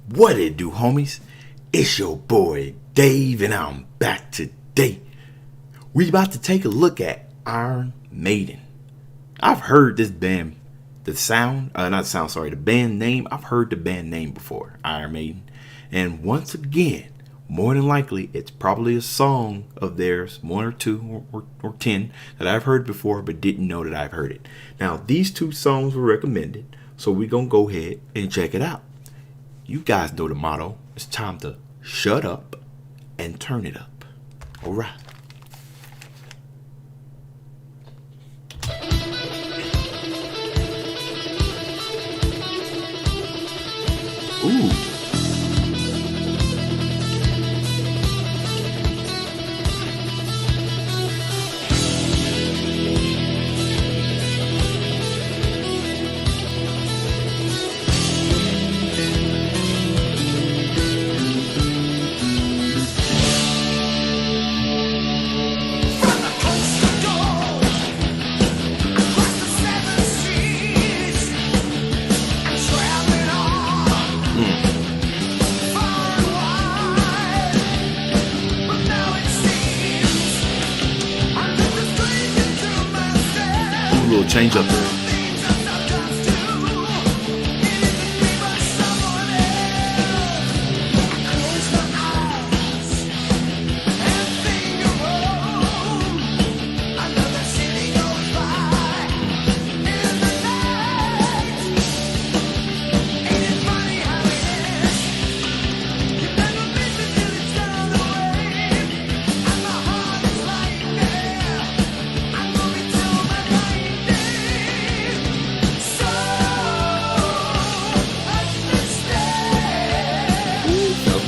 What it do, homies? It's your boy Dave, and I'm back today. We about to take a look at Iron Maiden. I've heard this band, the band name. I've heard the band name before, Iron Maiden. And once again, more than likely, it's probably a song of theirs, one or two or 10 that I've heard before but didn't know that I've heard it. Now, these two songs were recommended, so we're going to go ahead and check it out. You guys know the motto. It's time to shut up and turn it up. All right. Ooh. Little change up there.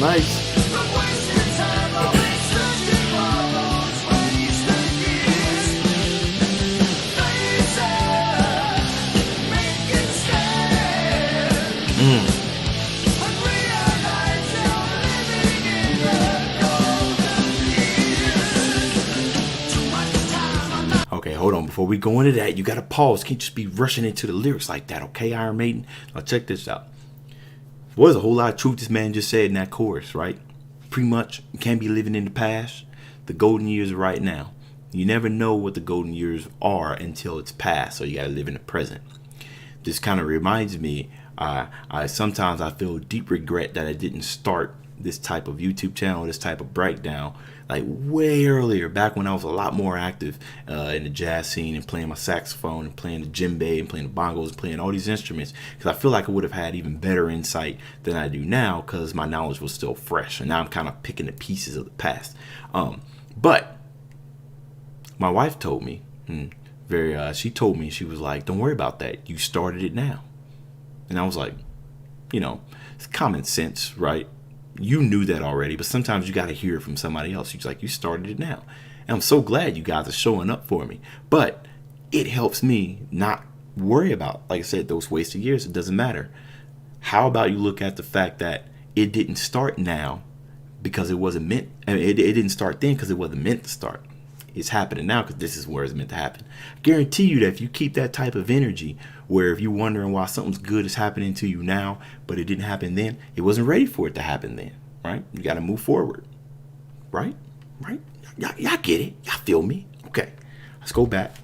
Nice. Okay, hold on. Before we go into that, you gotta pause. Can't just be rushing into the lyrics like that, okay, Iron Maiden? Now check this out. Well, there's a whole lot of truth this man just said in that chorus, right? Pretty much, you can't be living in the past. The golden years are right now. You never know what the golden years are until it's past, so you gotta live in the present. This kind of reminds me, I sometimes I feel deep regret that I didn't start this type of YouTube channel, this type of breakdown, like way earlier, back when I was a lot more active in the jazz scene and playing my saxophone and playing the djembe and playing the bongos and playing all these instruments, because I feel like I would have had even better insight than I do now because my knowledge was still fresh, and now I'm kind of picking the pieces of the past. But my wife told me, she told me, she was like, don't worry about that, you started it now. And I was like, it's common sense, right? You knew that already, but sometimes you got to hear it from somebody else. She's like, you started it now. And I'm so glad you guys are showing up for me. But it helps me not worry about, like I said, those wasted years. It doesn't matter. How about you look at the fact that it didn't start now because it wasn't meant. It didn't start then because it wasn't meant to start. It's happening now because this is where it's meant to happen. I guarantee you that if you keep that type of energy, where if you're wondering why something's good is happening to you now, but it didn't happen then, it wasn't ready for it to happen then, right? You got to move forward, right? Y'all get it? Y'all feel me? Okay, let's go back.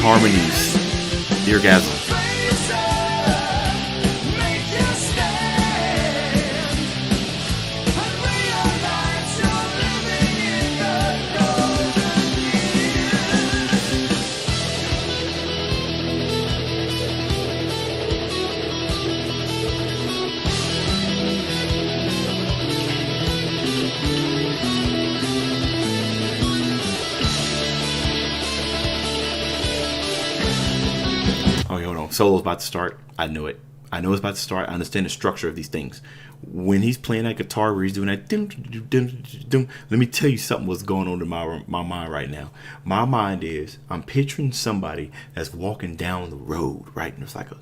Harmonies, the orgasm. solo's about to start. I know it. I know it's about to start. I understand the structure of these things. When he's playing that guitar where he's doing that, let me tell you something what's going on in my mind right now. My mind is, I'm picturing somebody that's walking down the road, right? And it's like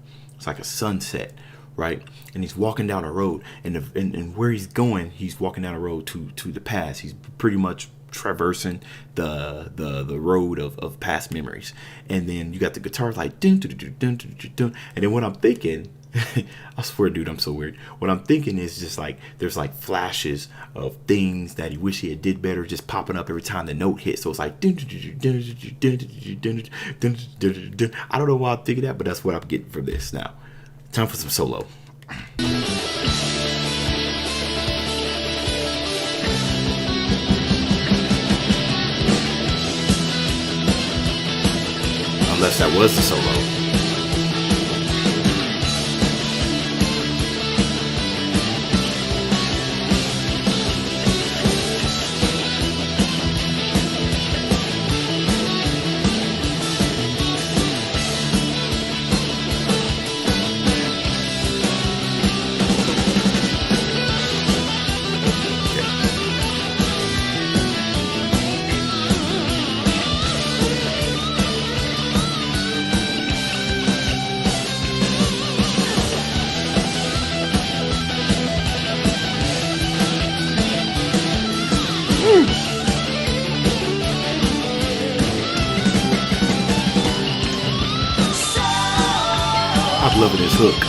a sunset, right? And he's walking down a road, and where he's going, he's walking down a road to the past. He's pretty much traversing the road of past memories. And then you got the guitar like and then what I'm thinking, I swear, dude, I'm so weird. What I'm thinking is just like there's like flashes of things that he wish he had did better just popping up every time the note hits. So it's like I don't know why I'm thinking that, but that's what I'm getting from this. Now, time for some solo. Unless that was the solo. I'm loving this hook.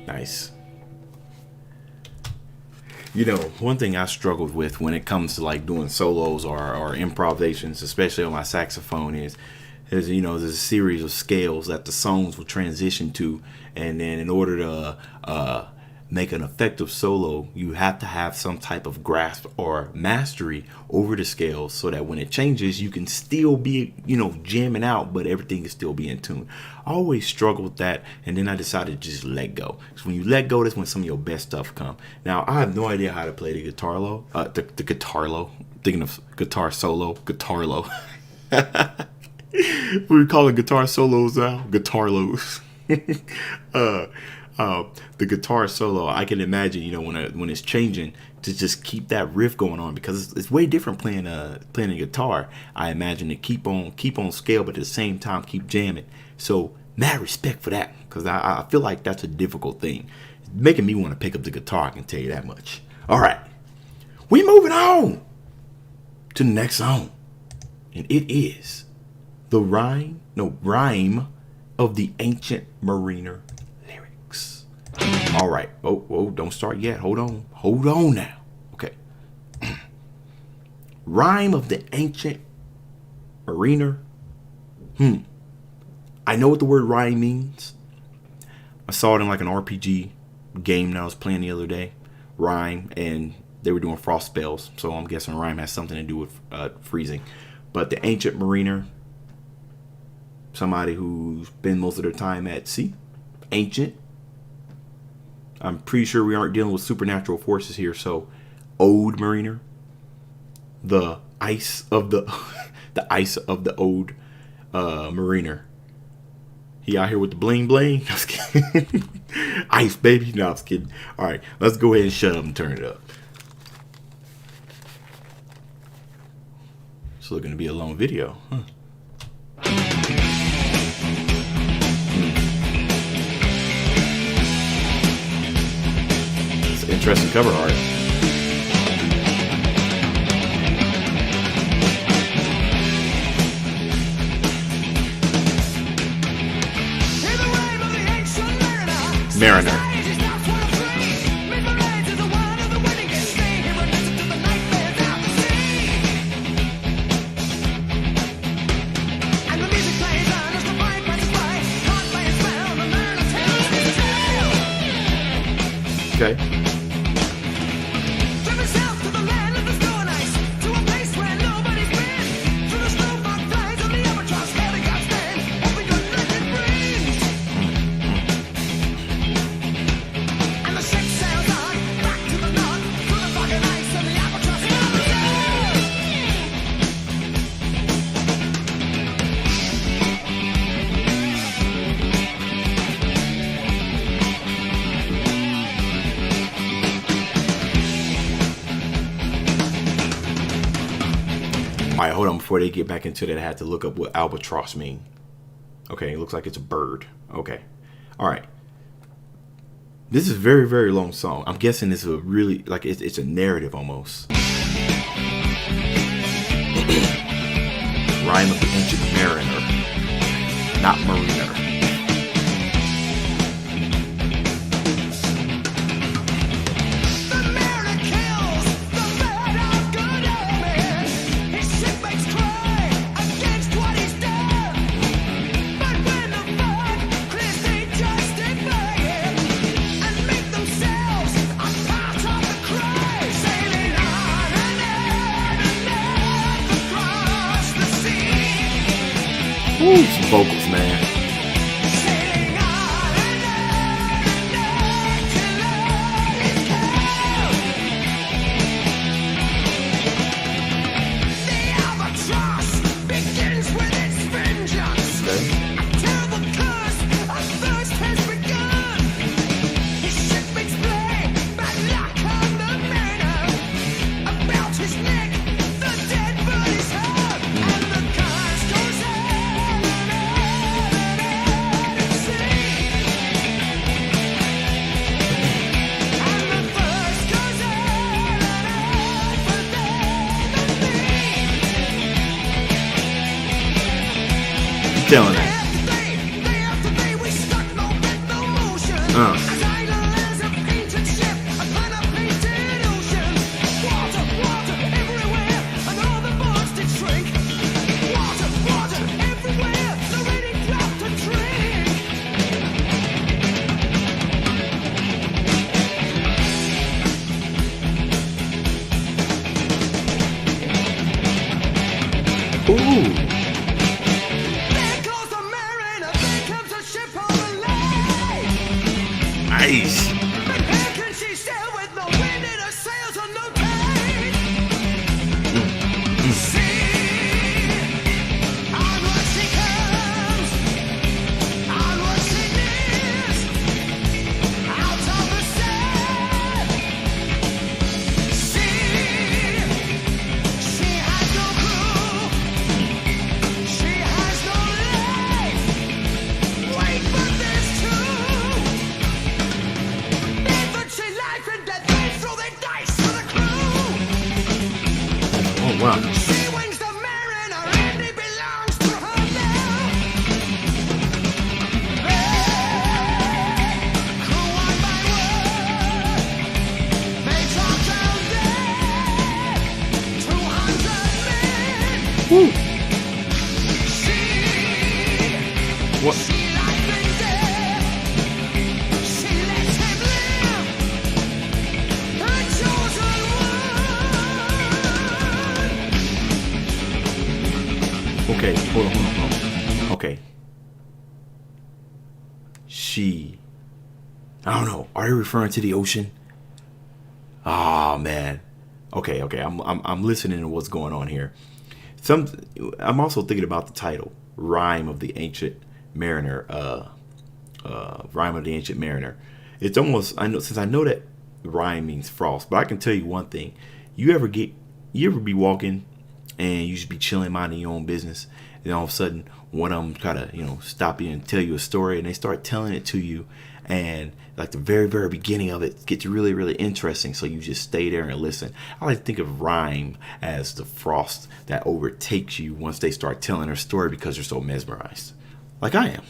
Nice. You know, one thing I struggled with when it comes to like doing solos or improvisations, especially on my saxophone, is there's a series of scales that the songs will transition to, and then in order to make an effective solo, you have to have some type of grasp or mastery over the scales so that when it changes, you can still be, jamming out, but everything can still be in tune. I always struggled with that, and then I decided to just let go. So when you let go, that's when some of your best stuff come. Now, I have no idea how to play the guitar low, the guitar low. Thinking of guitar solo, guitar low. We're calling guitar solos now guitar lows. The guitar solo, I can imagine, when it's changing, to just keep that riff going on, because it's way different playing a guitar. I imagine to keep on scale, but at the same time keep jamming. So mad respect for that, because I feel like that's a difficult thing. It's making me want to pick up the guitar, I can tell you that much. All right, we moving on to the next song, and it is the Rime of the Ancient Mariner lyrics. All right. Oh, don't start yet. Hold on now. Okay. Rime of the Ancient Mariner. I know what the word rhyme means. I saw it in like an RPG game that I was playing the other day. Rime, and they were doing frost spells, so I'm guessing rhyme has something to do with freezing. But the Ancient Mariner, somebody who's been most of their time at sea. Ancient. I'm pretty sure we aren't dealing with supernatural forces here, so old mariner. The ice of the the ice of the old mariner. He out here with the bling bling. I was kidding. Ice, baby. No, I was kidding. All right, let's go ahead and shut up and turn it up. It's looking to be a long video. Huh. It's an interesting cover art. Mariner. Okay. All right, hold on. Before they get back into that, I had to look up what albatross mean. Okay, it looks like it's a bird. Okay. All right. This is a very, very long song. I'm guessing this is a really, like, it's a narrative almost. Rime of the Ancient Mariner, not mariner. Ooh, some vocals, man. Telling that. Ooh. Nice. Wow. Woo. What? Okay, hold on. Okay. I don't know. Are they referring to the ocean? Oh man. Okay. I'm listening to what's going on here. I'm also thinking about the title. Rime of the Ancient Mariner. Rime of the Ancient Mariner. It's almost, I know that rhyme means frost, but I can tell you one thing. You ever be walking and you should be chilling, minding your own business, and all of a sudden one of them try to, stop you and tell you a story, and they start telling it to you, and like the very, very beginning of it gets really, really interesting, so you just stay there and listen. I like to think of rhyme as the frost that overtakes you once they start telling their story because you're so mesmerized, like I am.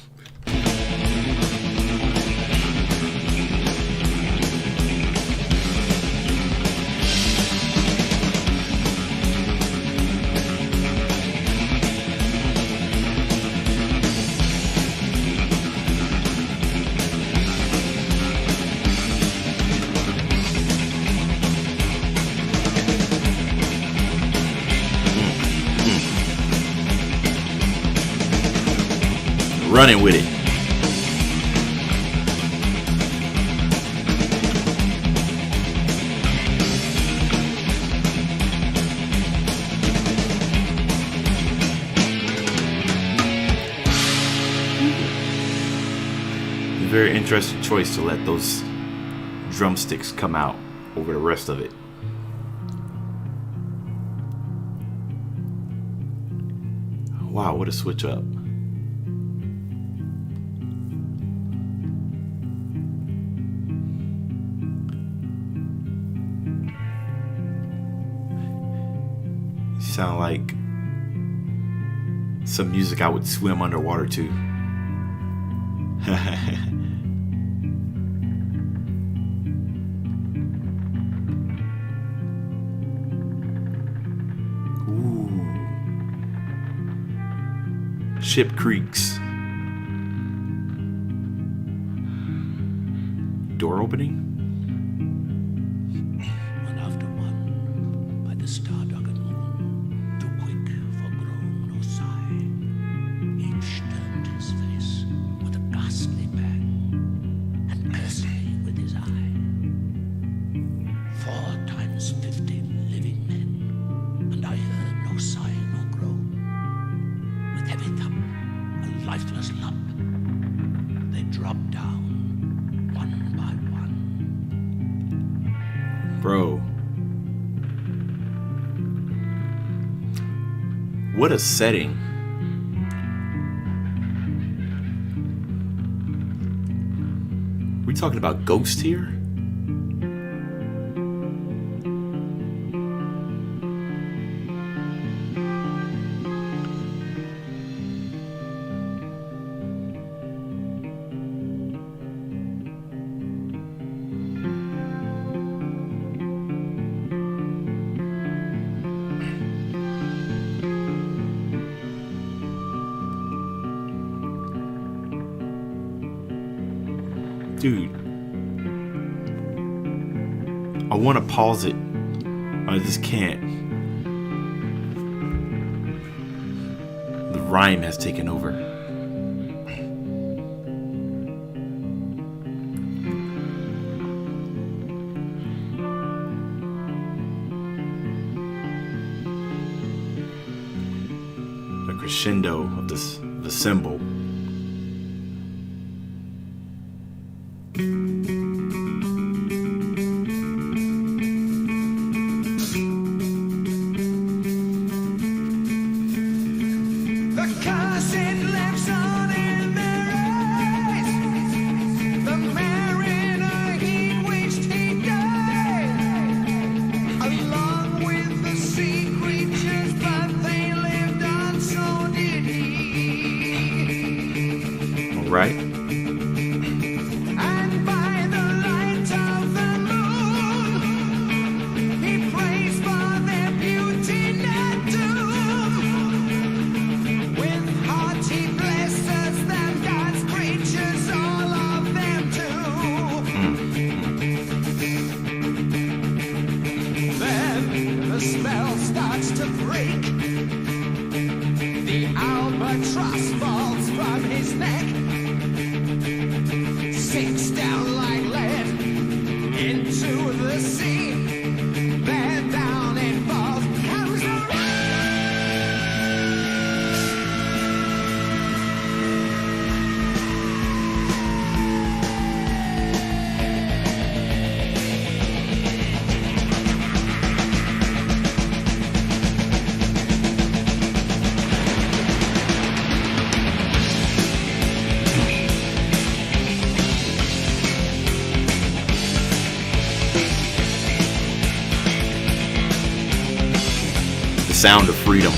Running with it. A very interesting choice to let those drumsticks come out over the rest of it. Wow, what a switch up. Sound like some music I would swim underwater to. Ooh. Ship creaks. Door opening? Bro, what a setting. We talking about ghosts here? Dude, I want to pause it. I just can't. The rhyme has taken over. The crescendo of the symbol. Right? And by the light of the moon, he prays for their beauty not doom. With heart he blesses them, God's creatures, all of them too. Then the spell starts to break. The albatross falls from his neck, sinks down like lead into the sea. There down it falls, comes the rain. The sound of freedom.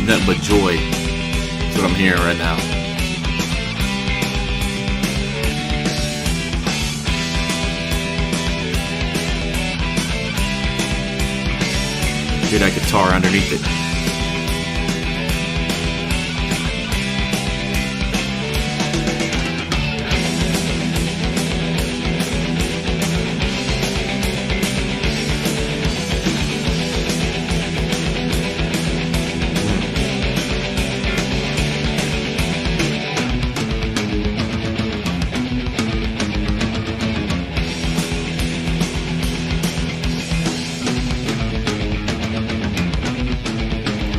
Nothing but joy. That's what I'm hearing right now. Hear that guitar underneath it.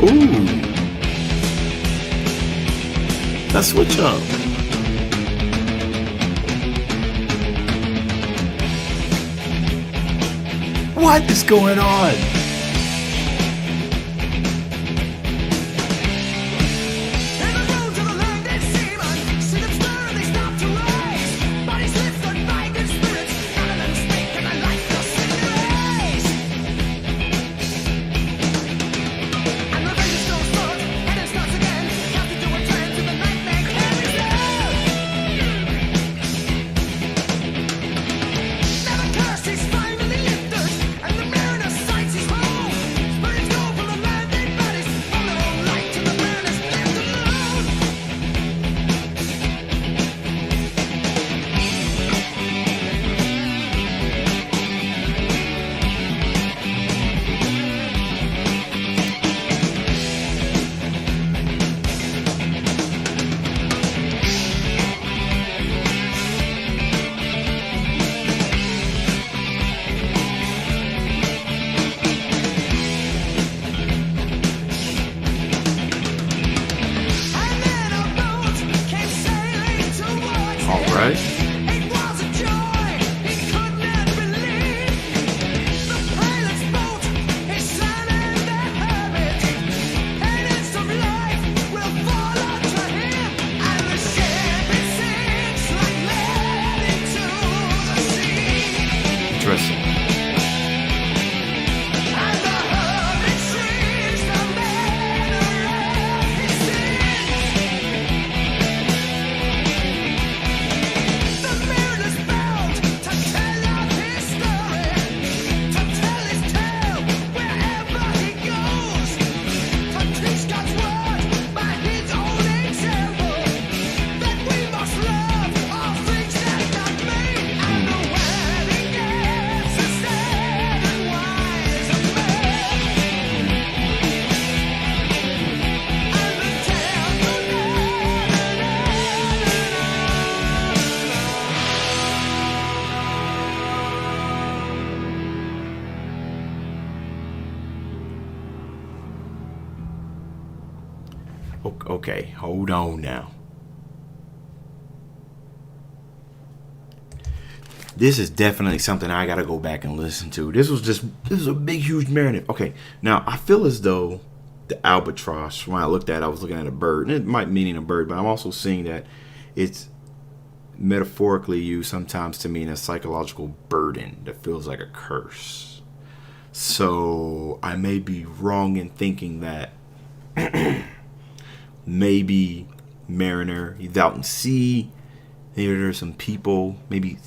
Ooh. Let's switch up. What is going on? Okay, hold on now. This is definitely something I gotta go back and listen to. This is a big, huge narrative. Okay, now I feel as though the albatross, when I looked at it, I was looking at a bird, and it might mean a bird, but I'm also seeing that it's metaphorically used sometimes to mean a psychological burden that feels like a curse. So I may be wrong in thinking that maybe Mariner, he's out in sea. Maybe there's some people, maybe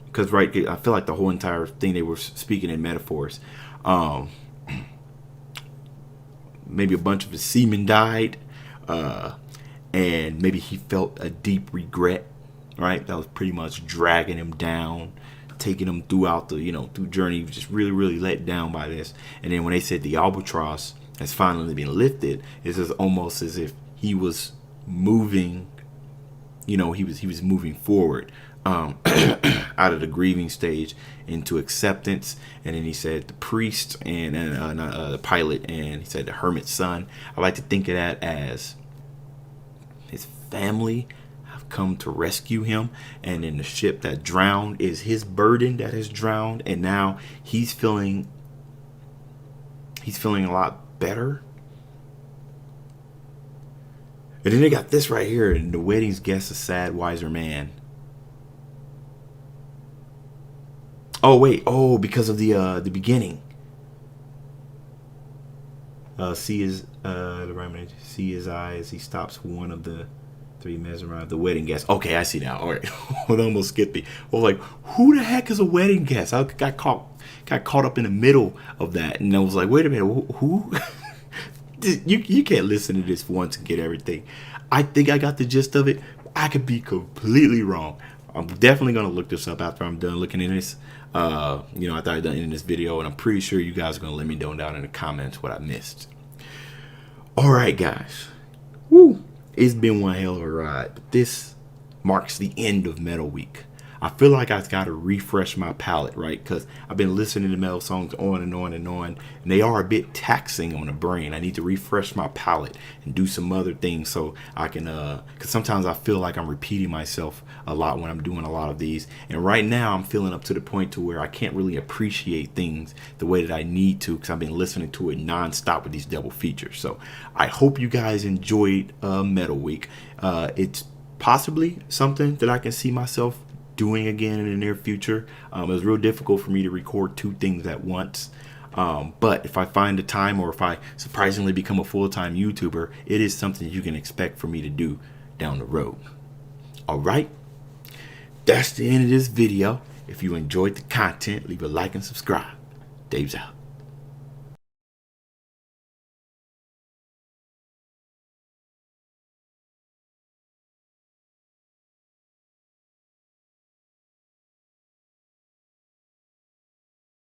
because right, I feel like the whole entire thing they were speaking in metaphors. maybe a bunch of his semen died, and maybe he felt a deep regret, right? That was pretty much dragging him down, taking him throughout the, through journey. He was just really, really let down by this. And then when they said the albatross has finally been lifted, it's just almost as if he was moving, he was moving forward, out of the grieving stage into acceptance. And then he said the priest and the pilot, and he said the hermit's son. I like to think of that as his family have come to rescue him, and then the ship that drowned is his burden that has drowned, and now he's feeling a lot better. And then they got this right here: in the wedding's guest, a sad, wiser man. Oh wait, because of the beginning. See his eyes. He stops one of the three mesmerized the wedding guest. Okay, I see now. All right, it almost skipped me. I was like, who the heck is a wedding guest? I got caught up in the middle of that, and I was like, wait a minute, who? You can't listen to this once and get everything. I think I got the gist of it. I could be completely wrong. I'm definitely gonna look this up after I'm done looking at this. After I'm done in this video, and I'm pretty sure you guys are gonna let me know down in the comments what I missed. All right, guys. Woo! It's been one hell of a ride, but this marks the end of Metal Week. I feel like I've got to refresh my palate, right? Because I've been listening to metal songs on and on and on, and they are a bit taxing on the brain. I need to refresh my palate and do some other things so I can, because sometimes I feel like I'm repeating myself a lot when I'm doing a lot of these. And right now I'm feeling up to the point to where I can't really appreciate things the way that I need to, because I've been listening to it nonstop with these double features. So I hope you guys enjoyed Metal Week. It's possibly something that I can see myself doing again in the near future. It was real difficult for me to record two things at once, but if I find the time, or if I surprisingly become a full-time YouTuber, it is something you can expect for me to do down the road. All right, that's the end of this video. If you enjoyed the content, leave a like and subscribe. Dave's out.